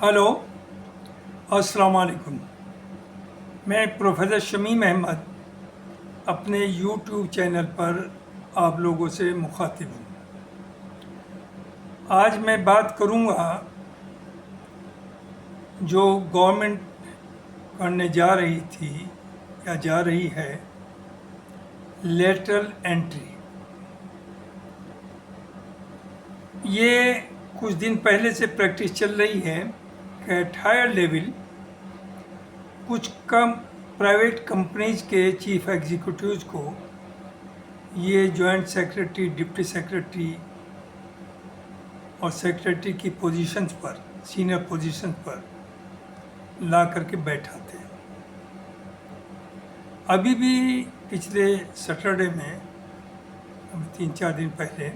Hello, अस्सलाम वालेकुम। मैं प्रोफेसर शमीम अहमद अपने यूट्यूब चैनल पर आप लोगों से मुखातिब हूँ। आज मैं बात करूँगा जो गवर्नमेंट करने जा रही थी या जा रही है, लेटरल एंट्री। ये कुछ दिन पहले से प्रैक्टिस चल रही है कि एट हायर लेवल कुछ कम प्राइवेट कंपनीज के चीफ एग्जीक्यूटिव्स को ये जॉइंट सेक्रेटरी, डिप्टी सेक्रेटरी और सेक्रेटरी की पोजीशंस पर, सीनियर पोजीशंस पर ला करके बैठाते हैं। अभी भी पिछले सैटरडे में, अभी 3-4 दिन पहले,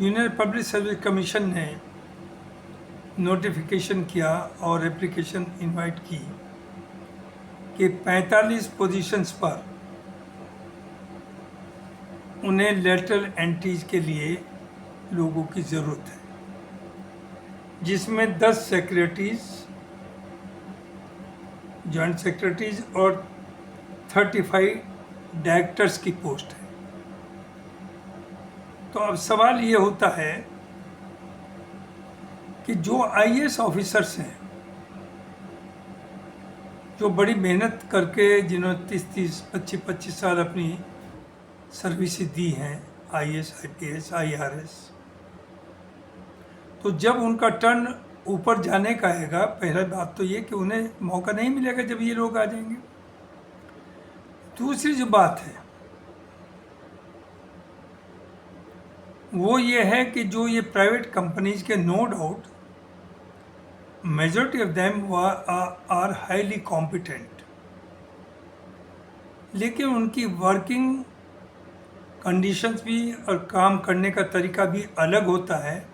यूनियन पब्लिक सर्विस कमीशन ने नोटिफिकेशन किया और एप्लीकेशन इनवाइट की कि 45 पोजीशंस पर उन्हें लेटरल एंट्रीज के लिए लोगों की ज़रूरत है, जिसमें 10 सेक्रेटरीज, जॉइंट सेक्रेटरीज और 35 डायरेक्टर्स की पोस्ट है। तो अब सवाल ये होता है कि जो आईएएस ऑफिसर्स हैं, जो बड़ी मेहनत करके, जिन्होंने 30-30, 25-25 साल अपनी सर्विस दी हैं, आईएएस, आईपीएस, आईआरएस, तो जब उनका टर्न ऊपर जाने का आएगा, पहला बात तो ये कि उन्हें मौका नहीं मिलेगा जब ये लोग आ जाएंगे। दूसरी जो बात है वो ये है कि जो ये प्राइवेट कंपनीज के, no doubt majority of them are highly competent, लेकिन उनकी वर्किंग कंडीशंस भी और काम करने का तरीका भी अलग होता है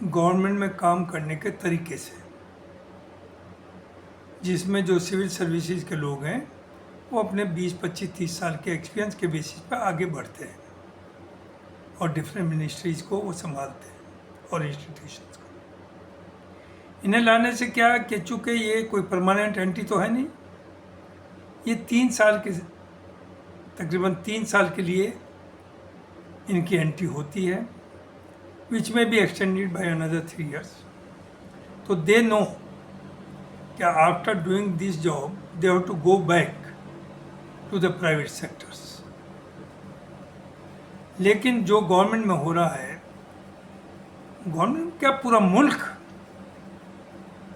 गवर्नमेंट में काम करने के तरीके से, जिसमें जो सिविल सर्विसेज के लोग हैं वो अपने 20, 25, 30 साल के एक्सपीरियंस के बेसिस पर आगे बढ़ते हैं और डिफरेंट मिनिस्ट्रीज को वो संभालते हैं और इंस्टीट्यूशंस को। इन्हें लाने से क्या कि चूँकि ये कोई परमानेंट एंट्री तो है नहीं, ये 3 साल के, तकरीबन 3 साल के लिए इनकी एंट्री होती है, विच में be extended by another 3 years। तो दे नो कि after doing this job they have to go back to the private sectors. लेकिन जो गवर्नमेंट में हो रहा है, गवर्नमेंट क्या, पूरा मुल्क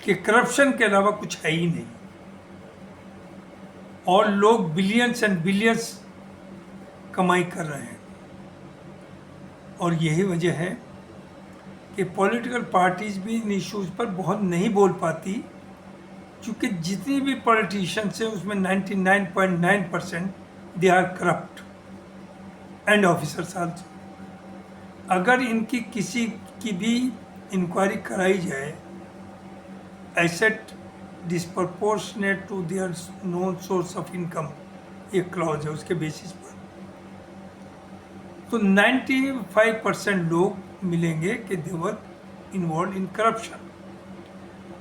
कि करप्शन के अलावा कुछ है ही नहीं, और लोग बिलियंस एंड बिलियंस कमाई कर रहे हैं। और यही वजह है कि पॉलिटिकल पार्टीज भी इन इश्यूज़ पर बहुत नहीं बोल पाती, क्योंकि जितनी भी पॉलिटिशियंस हैं उसमें 99.9% they are corrupt and officers also. अगर इनकी किसी की भी इंक्वायरी कराई जाए, asset disproportionate to their known source of income, ये क्लॉज है, उसके बेसिस पर तो 95% लोग मिलेंगे कि they were involved in corruption.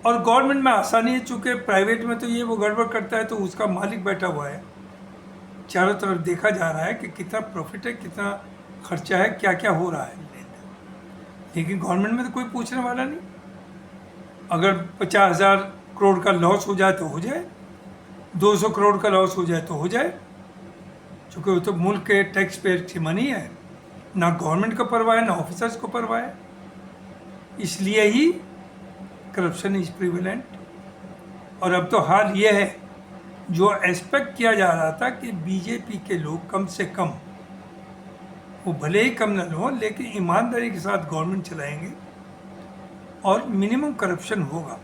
और गवर्नमेंट में आसानी है, चूँकि प्राइवेट में तो ये वो गड़बड़ करता है तो उसका मालिक बैठा हुआ है, चारों तरफ देखा जा रहा है कि कितना प्रॉफिट है, कितना खर्चा है, क्या क्या हो रहा है। लेकिन गवर्नमेंट में तो कोई पूछने वाला नहीं। अगर 50,000 करोड़ का लॉस हो जाए तो हो जाए, 200 करोड़ का लॉस हो जाए तो हो जाए, चूँकि वो तो मुल्क के टैक्स पेयर की मनी है, ना गवर्नमेंट को परवाह है ना ऑफिसर्स को परवाह है। इसलिए ही करप्शन इज प्रिवेलेंट। और अब तो हाल ये है, जो एक्सपेक्ट किया जा रहा था कि बीजेपी के लोग कम से कम, वो भले ही कम न हो लेकिन ईमानदारी के साथ गवर्नमेंट चलाएंगे और मिनिमम करप्शन होगा,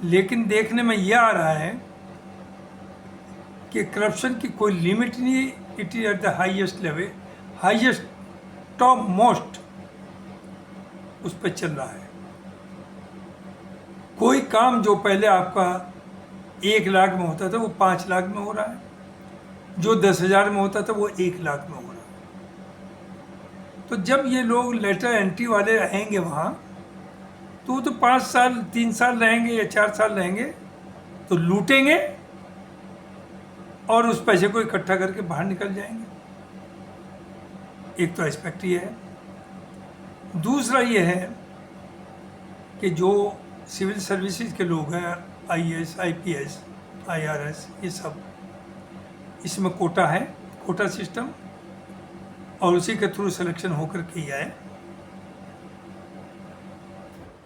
लेकिन देखने में यह आ रहा है कि करप्शन की कोई लिमिट नहीं, it is at the highest level, highest top most उस पर चल रहा है। कोई काम जो पहले आपका 1 लाख में होता था वो 5 लाख में हो रहा है, जो 10,000 में होता था वो 1 लाख में हो रहा है। तो जब ये लोग लेटर एंट्री वाले रहेंगे वहाँ, तो वो तो 5 साल 3 साल रहेंगे या 4 साल रहेंगे तो लूटेंगे और उस पैसे को इकट्ठा करके बाहर निकल जाएंगे। एक तो एस्पेक्ट ये है। दूसरा ये है कि जो सिविल सर्विसेज के लोग हैं, आईएएस, आईपीएस, आईआरएस, ये सब, इसमें कोटा है, कोटा सिस्टम, और उसी के थ्रू सिलेक्शन होकर के ही आए।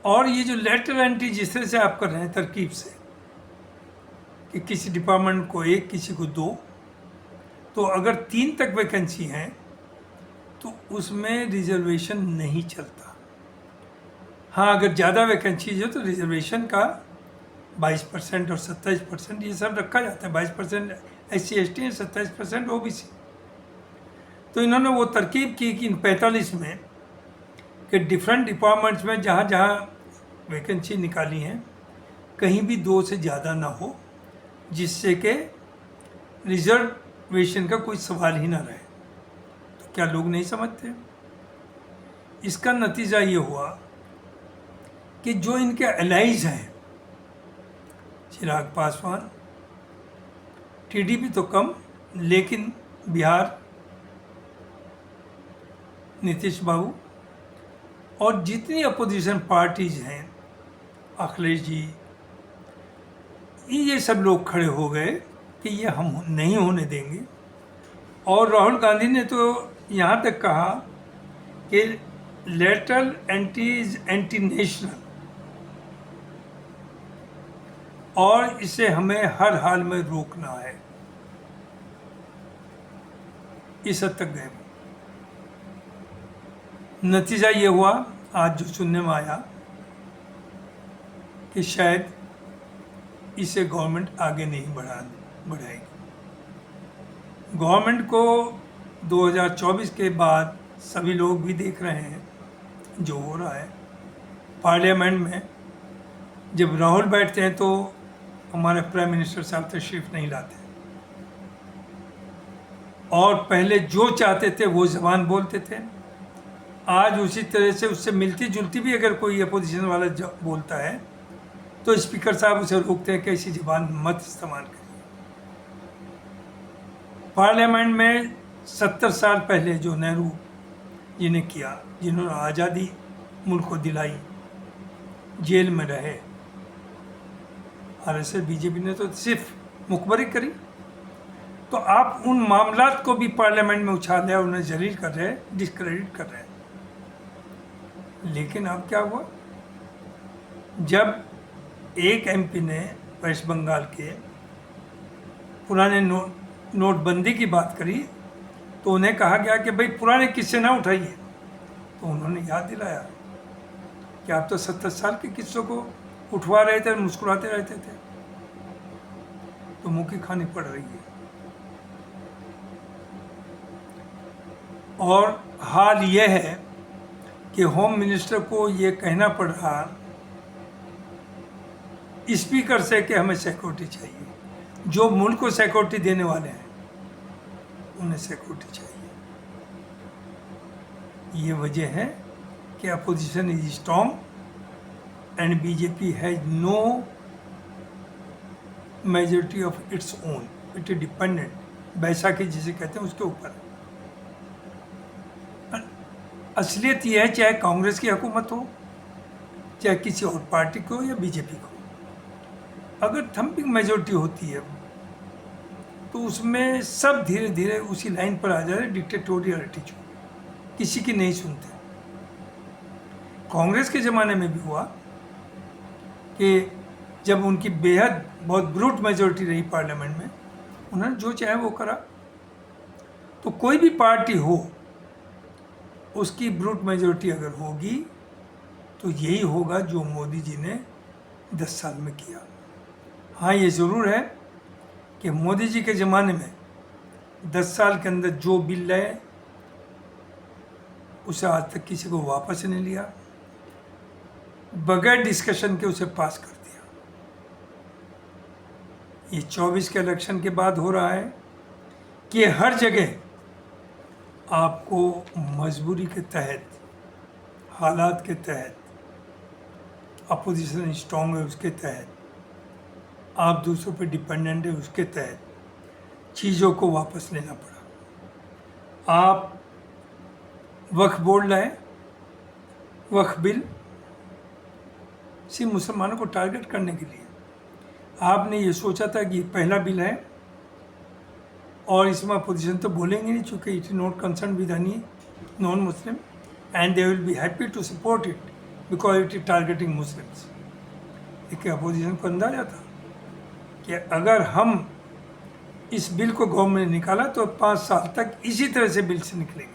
और ये जो लेटर एंट्री जिस तरह से आप कर रहे हैं तरकीब से कि किसी डिपार्टमेंट को 1, किसी को 2, तो अगर 3 तक वैकेंसी हैं तो उसमें रिजर्वेशन नहीं चलता। हाँ, अगर ज़्यादा वैकेंसीज हो तो रिजर्वेशन का 22% और 27% ये सब रखा जाता है। 22% SC/ST है, 27% OBC। तो इन्होंने वो तरकीब की कि इन 45 में कि डिफरेंट डिपार्टमेंट्स में जहाँ जहाँ वैकेंसी निकाली हैं कहीं भी 2 से ज़्यादा ना हो, जिससे कि रिजर्वेशन का कोई सवाल ही ना रहे। तो क्या लोग नहीं समझते? इसका नतीजा ये हुआ कि जो इनके एलाइज हैं, चिराग पासवान, टीडीपी तो कम, लेकिन बिहार नीतीश बाबू, और जितनी अपोजिशन पार्टीज हैं, अखिलेश जी, ये सब लोग खड़े हो गए कि ये हम नहीं होने देंगे। और राहुल गांधी ने तो यहाँ तक कहा कि lateral anti is anti national और इसे हमें हर हाल में रोकना है। इस हद तक गए। नतीजा ये हुआ आज जो सुनने में आया कि शायद इसे गवर्नमेंट आगे नहीं बढ़ाएगी। गवर्नमेंट को 2024 के बाद सभी लोग भी देख रहे हैं जो हो रहा है। पार्लियामेंट में जब राहुल बैठते हैं तो हमारे प्राइम मिनिस्टर साहब तशरीफ नहीं लाते, और पहले जो चाहते थे वो ज़बान बोलते थे। आज उसी तरह से उससे मिलती जुलती भी अगर कोई अपोजिशन वाला बोलता है तो स्पीकर साहब उसे रोकते हैं कि ऐसी ज़बान मत इस्तेमाल करिए। पार्लियामेंट में 70 साल पहले जो नेहरू जी ने किया, जिन्होंने आज़ादी मुल्क को दिलाई, जेल में रहे, आरएसएस बीजेपी ने तो सिर्फ मुखबरी करी। तो आप उन मामलात को भी पार्लियामेंट में उछाल रहे, उन्हें जलील कर रहे, डिस्क्रेडिट कर रहे हैं। लेकिन अब क्या हुआ, जब एक एमपी ने वेस्ट बंगाल के पुराने नोटबंदी की बात करी तो उन्हें कहा गया कि भाई पुराने किस्से ना उठाइए। तो उन्होंने याद दिलाया कि आप तो 70 साल के किस्सों को उठवा रहे थे और मुस्कुराते रहते थे, तो मुंह की खानी पड़ रही है। और हाल यह है कि होम मिनिस्टर को ये कहना पड़ रहा स्पीकर से कि हमें सिक्योरिटी चाहिए। जो मुल्क को सिक्योरिटी देने वाले हैं उन्हें सिक्योरिटी चाहिए। ये वजह है कि opposition is strong and BJP has no majority of its own, it is dependent, बैसाखी जिसे कहते हैं उसके ऊपर। असलियत यह है, चाहे कांग्रेस की हुकूमत हो, चाहे किसी और पार्टी को या बीजेपी को, अगर थम्पिंग मेजॉरिटी होती है तो उसमें सब धीरे धीरे उसी लाइन पर आ जाए, डिक्टेटोरियल एटीट्यूड, किसी की नहीं सुनते। कांग्रेस के ज़माने में भी हुआ कि जब उनकी बेहद बहुत ब्रूट मेजॉरिटी रही पार्लियामेंट में, उन्होंने जो चाहे वो करा। तो कोई भी पार्टी हो, उसकी ब्रूट मेजॉरिटी अगर होगी तो यही होगा जो मोदी जी ने 10 साल में किया। हाँ, ये ज़रूर है कि मोदी जी के ज़माने में 10 साल के अंदर जो बिल लाए उसे आज तक किसी को वापस नहीं लिया, बगैर डिस्कशन के उसे पास कर दिया। ये 24 के इलेक्शन के बाद हो रहा है कि हर जगह आपको मजबूरी के तहत, हालात के तहत अपोजिशन स्ट्रॉन्ग है उसके तहत, आप दूसरों पे डिपेंडेंट है उसके तहत चीज़ों को वापस लेना पड़ा। आप वक्फ बोर्ड लाए, वक्फ बिल सिर्फ मुसलमानों को टारगेट करने के लिए। आपने ये सोचा था कि पहला बिल है और इसमें अपोजिशन तो बोलेंगे नहीं, चूँकि it is not concern with any non Muslim and they will be happy to support it because it is targeting Muslims. लेकिन अपोजिशन को अंदाजा था कि अगर हम इस बिल को गवर्नमेंट ने निकाला तो 5 साल तक इसी तरह से बिल से निकलेंगे।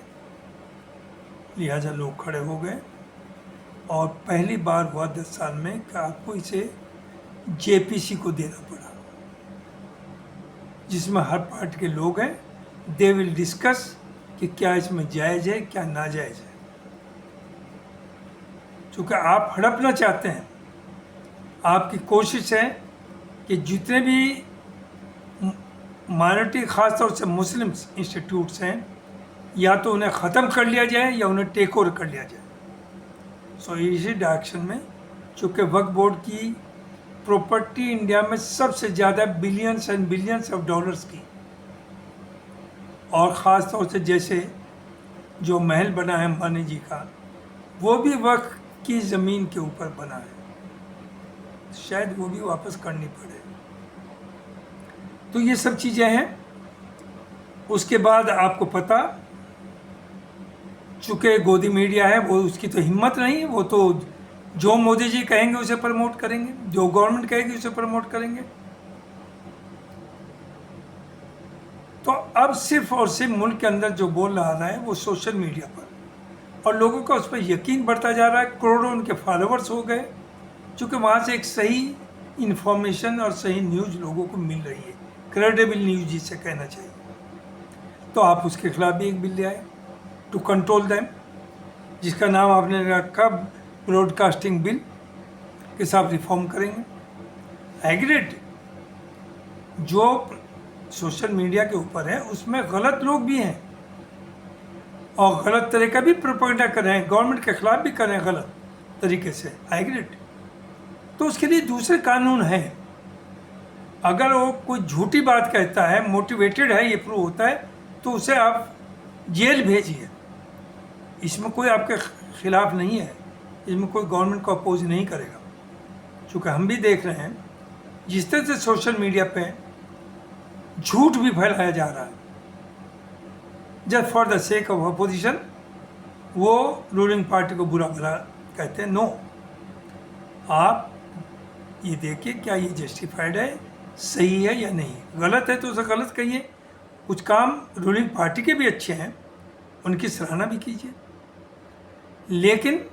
लिहाजा लोग खड़े हो गए और पहली बार हुआ 10 साल में कि आपको इसे जेपीसी को देना पड़ा, जिसमें हर पार्टी के लोग हैं। दे विल डिस्कस कि क्या इसमें जायज़ है क्या नाजायज़ है। चूँकि आप हड़पना चाहते हैं, आपकी कोशिश है कि जितने भी माइनॉरिटी ख़ास तौर से मुस्लिम्स इंस्टीट्यूट्स हैं या तो उन्हें ख़त्म कर लिया जाए या उन्हें टेक ओवर कर लिया जाए। सो इसी डायरेक्शन में, चूँकि वक्फ बोर्ड की प्रॉपर्टी इंडिया में सबसे ज़्यादा billions and billions of dollars की, और ख़ास तौर से जैसे जो महल बना है अंबानी जी का, वो भी वक्फ की ज़मीन के ऊपर बना है, शायद वो भी वापस करनी पड़े। तो ये सब चीज़ें हैं। उसके बाद आपको पता, चूँकि गोदी मीडिया है वो, उसकी तो हिम्मत नहीं, वो तो जो मोदी जी कहेंगे उसे प्रमोट करेंगे, जो गवर्नमेंट कहेगी उसे प्रमोट करेंगे। तो अब सिर्फ और सिर्फ मुल्क के अंदर जो बोल रहा है वो सोशल मीडिया पर, और लोगों का उस पर यकीन बढ़ता जा रहा है। करोड़ों उनके फॉलोअर्स हो गए, चूँकि वहाँ से एक सही इन्फॉर्मेशन और सही न्यूज़ लोगों को मिल रही है, क्रेडिबल न्यूज़ जिसे कहना चाहिए। तो आप उसके खिलाफ भी एक बिल ले आए टू कंट्रोल दैम, जिसका नाम आपने रखा ब्रॉडकास्टिंग बिल, के साथ रिफॉर्म करेंगे। एग्रीड जो सोशल मीडिया के ऊपर है उसमें गलत लोग भी हैं और गलत तरह का भी प्रोपेगेंडा कर रहे हैं, गवर्नमेंट के खिलाफ भी कर रहे हैं गलत तरीके से। एग्रीड, तो उसके लिए दूसरे कानून हैं। अगर वो कोई झूठी बात कहता है, मोटिवेटेड है, ये प्रूव होता है, तो उसे आप जेल भेजिए। इसमें कोई आपके खिलाफ नहीं है, इसमें कोई गवर्नमेंट को अपोज नहीं करेगा। चूँकि हम भी देख रहे हैं जिस तरह से सोशल मीडिया पे झूठ भी फैलाया जा रहा है just for the sake of opposition, वो रूलिंग पार्टी को बुरा भला कहते हैं। नो, आप ये देखिए क्या ये जस्टिफाइड है, सही है या नहीं। गलत है तो उसे गलत कहिए। कुछ काम रूलिंग पार्टी के भी अच्छे हैं, उनकी सराहना भी कीजिए, लेकिन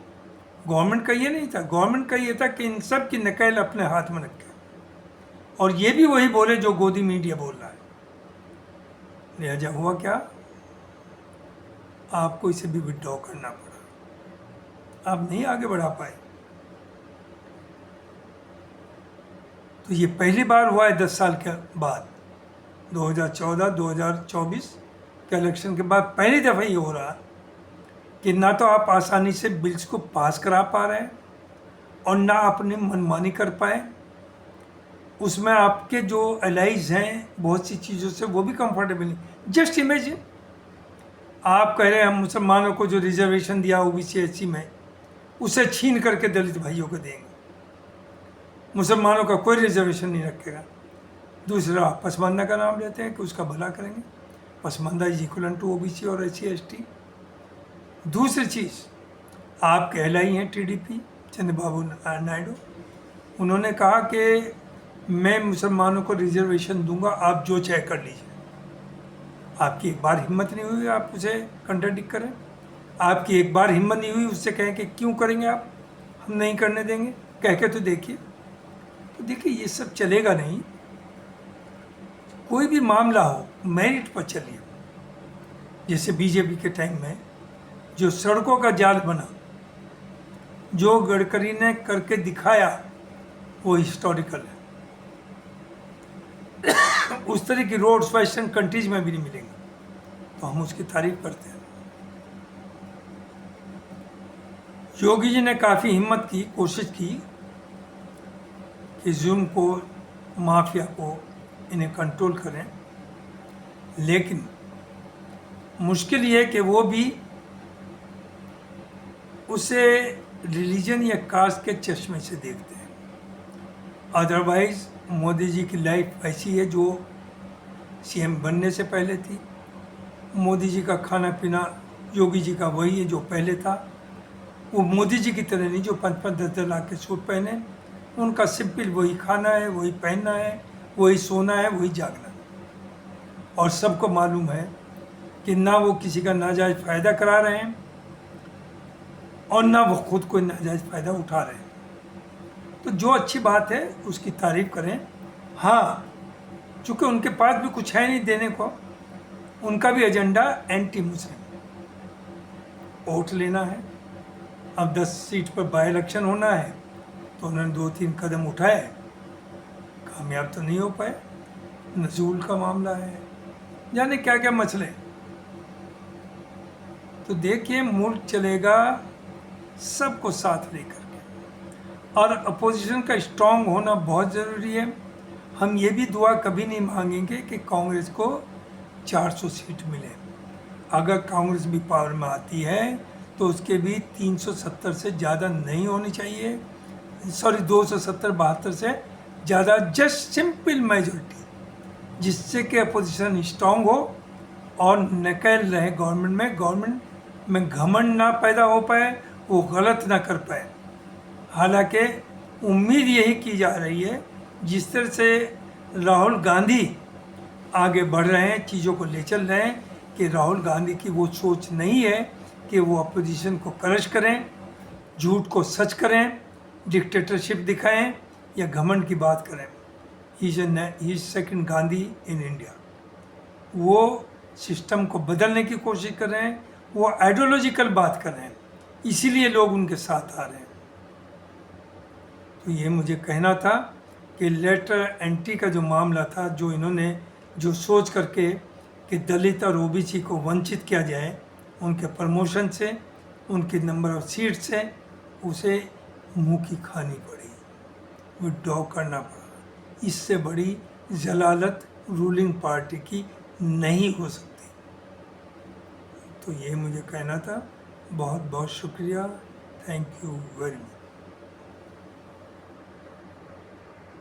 गवर्नमेंट का ये नहीं था। गवर्नमेंट का ये था कि इन सब की नकेल अपने हाथ में रखें, और ये भी वही बोले जो गोदी मीडिया बोल रहा है। लिहाजा हुआ क्या, आपको इसे भी विड्रॉ करना पड़ा, आप नहीं आगे बढ़ा पाए। तो ये पहली बार हुआ है 10 साल के बाद, 2014-2024 के इलेक्शन के बाद पहली दफ़ा ये हो रहा कि ना तो आप आसानी से बिल्स को पास करा पा रहे हैं और ना अपनी मनमानी कर पाए। उसमें आपके जो एलाइज हैं बहुत सी चीज़ों से, वो भी कंफर्टेबल नहीं। जस्ट इमेजिन, आप कह रहे हैं हम मुसलमानों को जो रिजर्वेशन दिया ओबीसी एससी में, उसे छीन करके दलित भाइयों को देंगे, मुसलमानों का कोई रिजर्वेशन नहीं रखेगा। दूसरा, आप पसमानदा का नाम लेते हैं कि उसका भला करेंगे। Pasmanda is equal to OBC और एससी एसटी। दूसरी चीज़, आप कहलाई हैं टीडीपी चंद्रबाबू नायडू, उन्होंने कहा कि मैं मुसलमानों को रिजर्वेशन दूंगा, आप जो चाहे कर लीजिए। आपकी एक बार हिम्मत नहीं हुई आप उसे कंट्राडिक्ट करें, आपकी एक बार हिम्मत नहीं हुई उससे कहें कि क्यों करेंगे आप, हम नहीं करने देंगे, कह के तो देखिए। तो देखिए ये सब चलेगा नहीं। कोई भी मामला हो मेरिट पर चलिए। जैसे बीजेपी के टाइम में जो सड़कों का जाल बना, जो गडकरी ने करके दिखाया, वो हिस्टोरिकल है। उस तरह की रोड्स वेस्टर्न कंट्रीज में भी नहीं मिलेंगे, तो हम उसकी तारीफ करते हैं। योगी जी ने काफ़ी हिम्मत की, कोशिश की कि जुल्म को, माफिया को, इन्हें कंट्रोल करें, लेकिन मुश्किल ये है कि वो भी उसे रिलीजन या कास्ट के चश्मे से देखते हैं। अदरवाइज मोदी जी की लाइफ ऐसी है जो सीएम बनने से पहले थी। मोदी जी का खाना पीना योगी जी का वही है जो पहले था। वो मोदी जी की तरह नहीं जो 5-5, 10-10 लाख के सूट पहने। उनका सिंपल वही खाना है, वही पहनना है, वही सोना है, वही जागना है। और सबको मालूम है कि ना वो किसी का नाजायज़ फ़ायदा करा रहे हैं और ना वो खुद कोई नाजायज़ फ़ायदा उठा रहे हैं। तो जो अच्छी बात है उसकी तारीफ़ करें। हाँ, चूँकि उनके पास भी कुछ है नहीं देने को, उनका भी एजेंडा एंटी मुस्लिम वोट लेना है। अब 10 सीट पर बाई इलेक्शन होना है तो उन्होंने 2-3 कदम उठाए, कामयाब तो नहीं हो पाए। नजूल का मामला है, जाने क्या क्या मसले। तो देखिए, मुल्क चलेगा सबको साथ लेकर के, और अपोजिशन का स्ट्रांग होना बहुत ज़रूरी है। हम ये भी दुआ कभी नहीं मांगेंगे कि कांग्रेस को 400 सीट मिले। अगर कांग्रेस भी पावर में आती है तो उसके भी 370 से ज़्यादा नहीं होनी चाहिए, 270-72 से ज़्यादा, जस्ट सिंपल मेजॉरिटी, जिससे कि अपोजिशन स्ट्रांग हो और नकल रहे गवर्नमेंट में घमंड ना पैदा हो पाए, वो गलत ना कर पाए। हालांकि उम्मीद यही की जा रही है, जिस तरह से राहुल गांधी आगे बढ़ रहे हैं, चीज़ों को ले चल रहे हैं, कि राहुल गांधी की वो सोच नहीं है कि वो अपोजिशन को क्रश करें, झूठ को सच करें, डिक्टेटरशिप दिखाएं या घमंड की बात करें। He is second Gandhi in India. वो सिस्टम को बदलने की कोशिश कर रहे हैं, वो आइडियोलॉजिकल बात कर रहे हैं, इसीलिए लोग उनके साथ आ रहे हैं। तो ये मुझे कहना था कि लेटर एंट्री का जो मामला था, जो इन्होंने जो सोच करके कि दलित और ओबीसी को वंचित किया जाए उनके प्रमोशन से, उनके नंबर ऑफ सीट से, उसे मुंह की खानी पड़ी, विड्रॉ करना पड़ा। इससे बड़ी जलालत रूलिंग पार्टी की नहीं हो सकती। तो ये मुझे कहना था। बहुत बहुत शुक्रिया। Thank you very much.